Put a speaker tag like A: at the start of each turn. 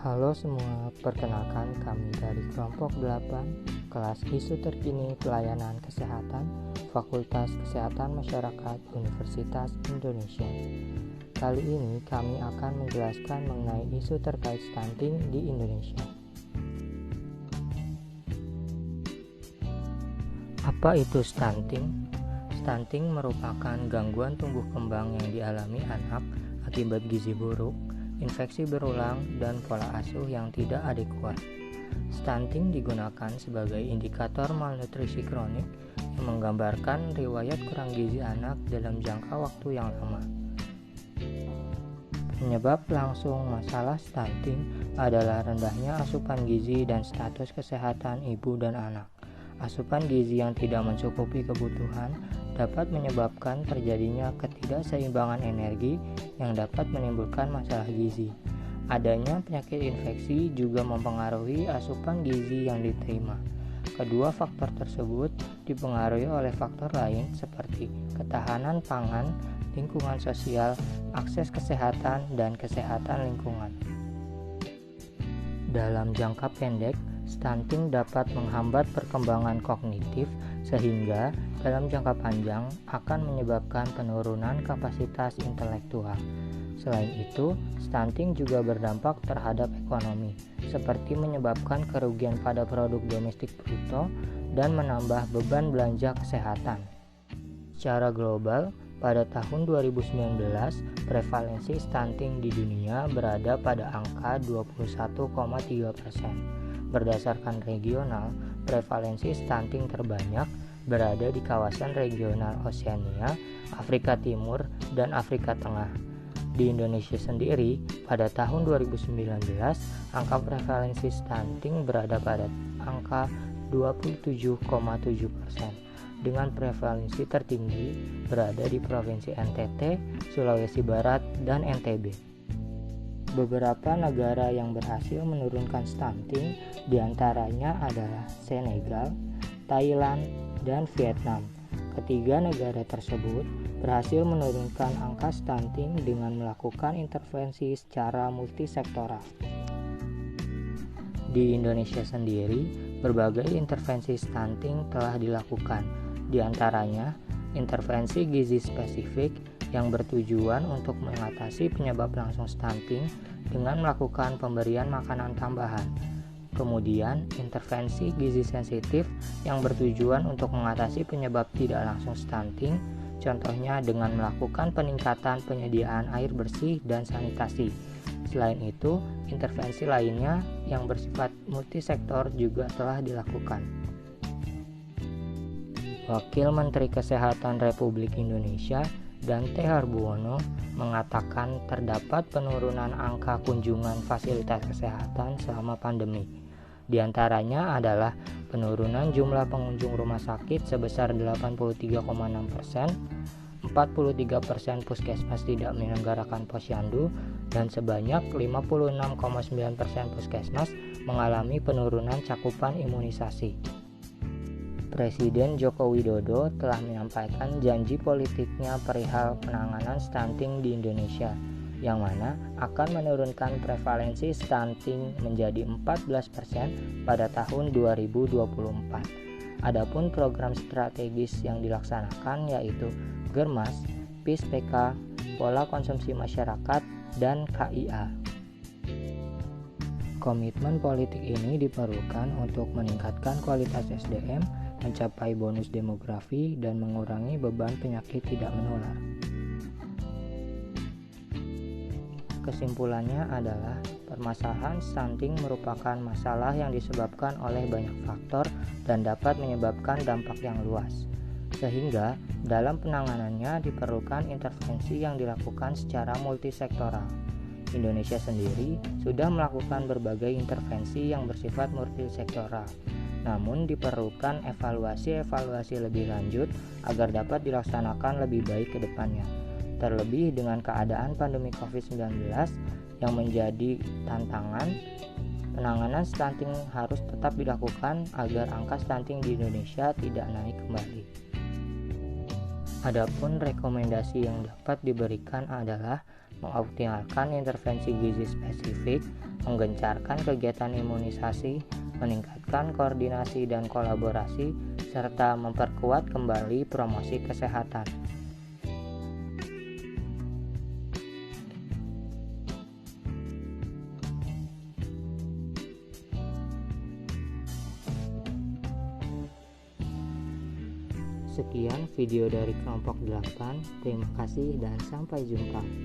A: Halo semua, perkenalkan kami dari kelompok 8 kelas isu terkini pelayanan kesehatan Fakultas Kesehatan Masyarakat Universitas Indonesia. Kali ini kami akan menjelaskan mengenai isu terkait stunting di Indonesia. Apa itu stunting? Stunting merupakan gangguan tumbuh kembang yang dialami anak akibat gizi buruk, infeksi berulang, dan pola asuh yang tidak adekuat. Stunting digunakan sebagai indikator malnutrisi kronik yang menggambarkan riwayat kurang gizi anak dalam jangka waktu yang lama. Penyebab langsung masalah stunting adalah rendahnya asupan gizi dan status kesehatan ibu dan anak. Asupan gizi yang tidak mencukupi kebutuhan dapat menyebabkan terjadinya ketidakseimbangan energi yang dapat menimbulkan masalah gizi. Adanya penyakit infeksi juga mempengaruhi asupan gizi yang diterima. Kedua faktor tersebut dipengaruhi oleh faktor lain seperti ketahanan pangan, lingkungan sosial, akses kesehatan, dan kesehatan lingkungan. Dalam jangka pendek, stunting dapat menghambat perkembangan kognitif sehingga dalam jangka panjang akan menyebabkan penurunan kapasitas intelektual. Selain itu, stunting juga berdampak terhadap ekonomi, seperti menyebabkan kerugian pada produk domestik bruto dan menambah beban belanja kesehatan. Secara global, pada tahun 2019, prevalensi stunting di dunia berada pada angka 21,3%. Berdasarkan regional, prevalensi stunting terbanyak berada di kawasan regional Oseania, Afrika Timur, dan Afrika Tengah. Di Indonesia sendiri, pada tahun 2019, angka prevalensi stunting berada pada angka 27,7%, dengan prevalensi tertinggi berada di Provinsi NTT, Sulawesi Barat, dan NTB. Beberapa negara yang berhasil menurunkan stunting diantaranya adalah Senegal, Thailand, dan Vietnam. Ketiga negara tersebut berhasil menurunkan angka stunting dengan melakukan intervensi secara multisektoral. Di Indonesia sendiri, berbagai intervensi stunting telah dilakukan, diantaranya intervensi gizi spesifik yang bertujuan untuk mengatasi penyebab langsung stunting dengan melakukan pemberian makanan tambahan. Kemudian, intervensi gizi sensitif yang bertujuan untuk mengatasi penyebab tidak langsung stunting, contohnya dengan melakukan peningkatan penyediaan air bersih dan sanitasi. Selain itu, intervensi lainnya yang bersifat multisektor juga telah dilakukan. Wakil Menteri Kesehatan Republik Indonesia Dante Harbuono mengatakan terdapat penurunan angka kunjungan fasilitas kesehatan selama pandemi. Di antaranya adalah penurunan jumlah pengunjung rumah sakit sebesar 83,6%, 43% puskesmas tidak menyelenggarakan posyandu, dan sebanyak 56,9% puskesmas mengalami penurunan cakupan imunisasi. Presiden Joko Widodo telah menyampaikan janji politiknya perihal penanganan stunting di Indonesia, yang mana akan menurunkan prevalensi stunting menjadi 14% pada tahun 2024. Adapun program strategis yang dilaksanakan yaitu Germas, PIS-PK, Pola Konsumsi Masyarakat, dan KIA. Komitmen politik ini diperlukan untuk meningkatkan kualitas SDM, mencapai bonus demografi, dan mengurangi beban penyakit tidak menular. Kesimpulannya adalah permasalahan stunting merupakan masalah yang disebabkan oleh banyak faktor dan dapat menyebabkan dampak yang luas. Sehingga dalam penanganannya diperlukan intervensi yang dilakukan secara multisektoral. Indonesia sendiri sudah melakukan berbagai intervensi yang bersifat multisektoral. Namun diperlukan evaluasi lebih lanjut agar dapat dilaksanakan lebih baik ke depannya. Terlebih dengan keadaan pandemi COVID-19 yang menjadi tantangan, penanganan stunting harus tetap dilakukan agar angka stunting di Indonesia tidak naik kembali. Adapun rekomendasi yang dapat diberikan adalah mengoptimalkan intervensi gizi spesifik menggencarkan kegiatan imunisasi, meningkatkan koordinasi dan kolaborasi, serta memperkuat kembali promosi kesehatan. Sekian video dari kelompok 8. Terima kasih dan sampai jumpa.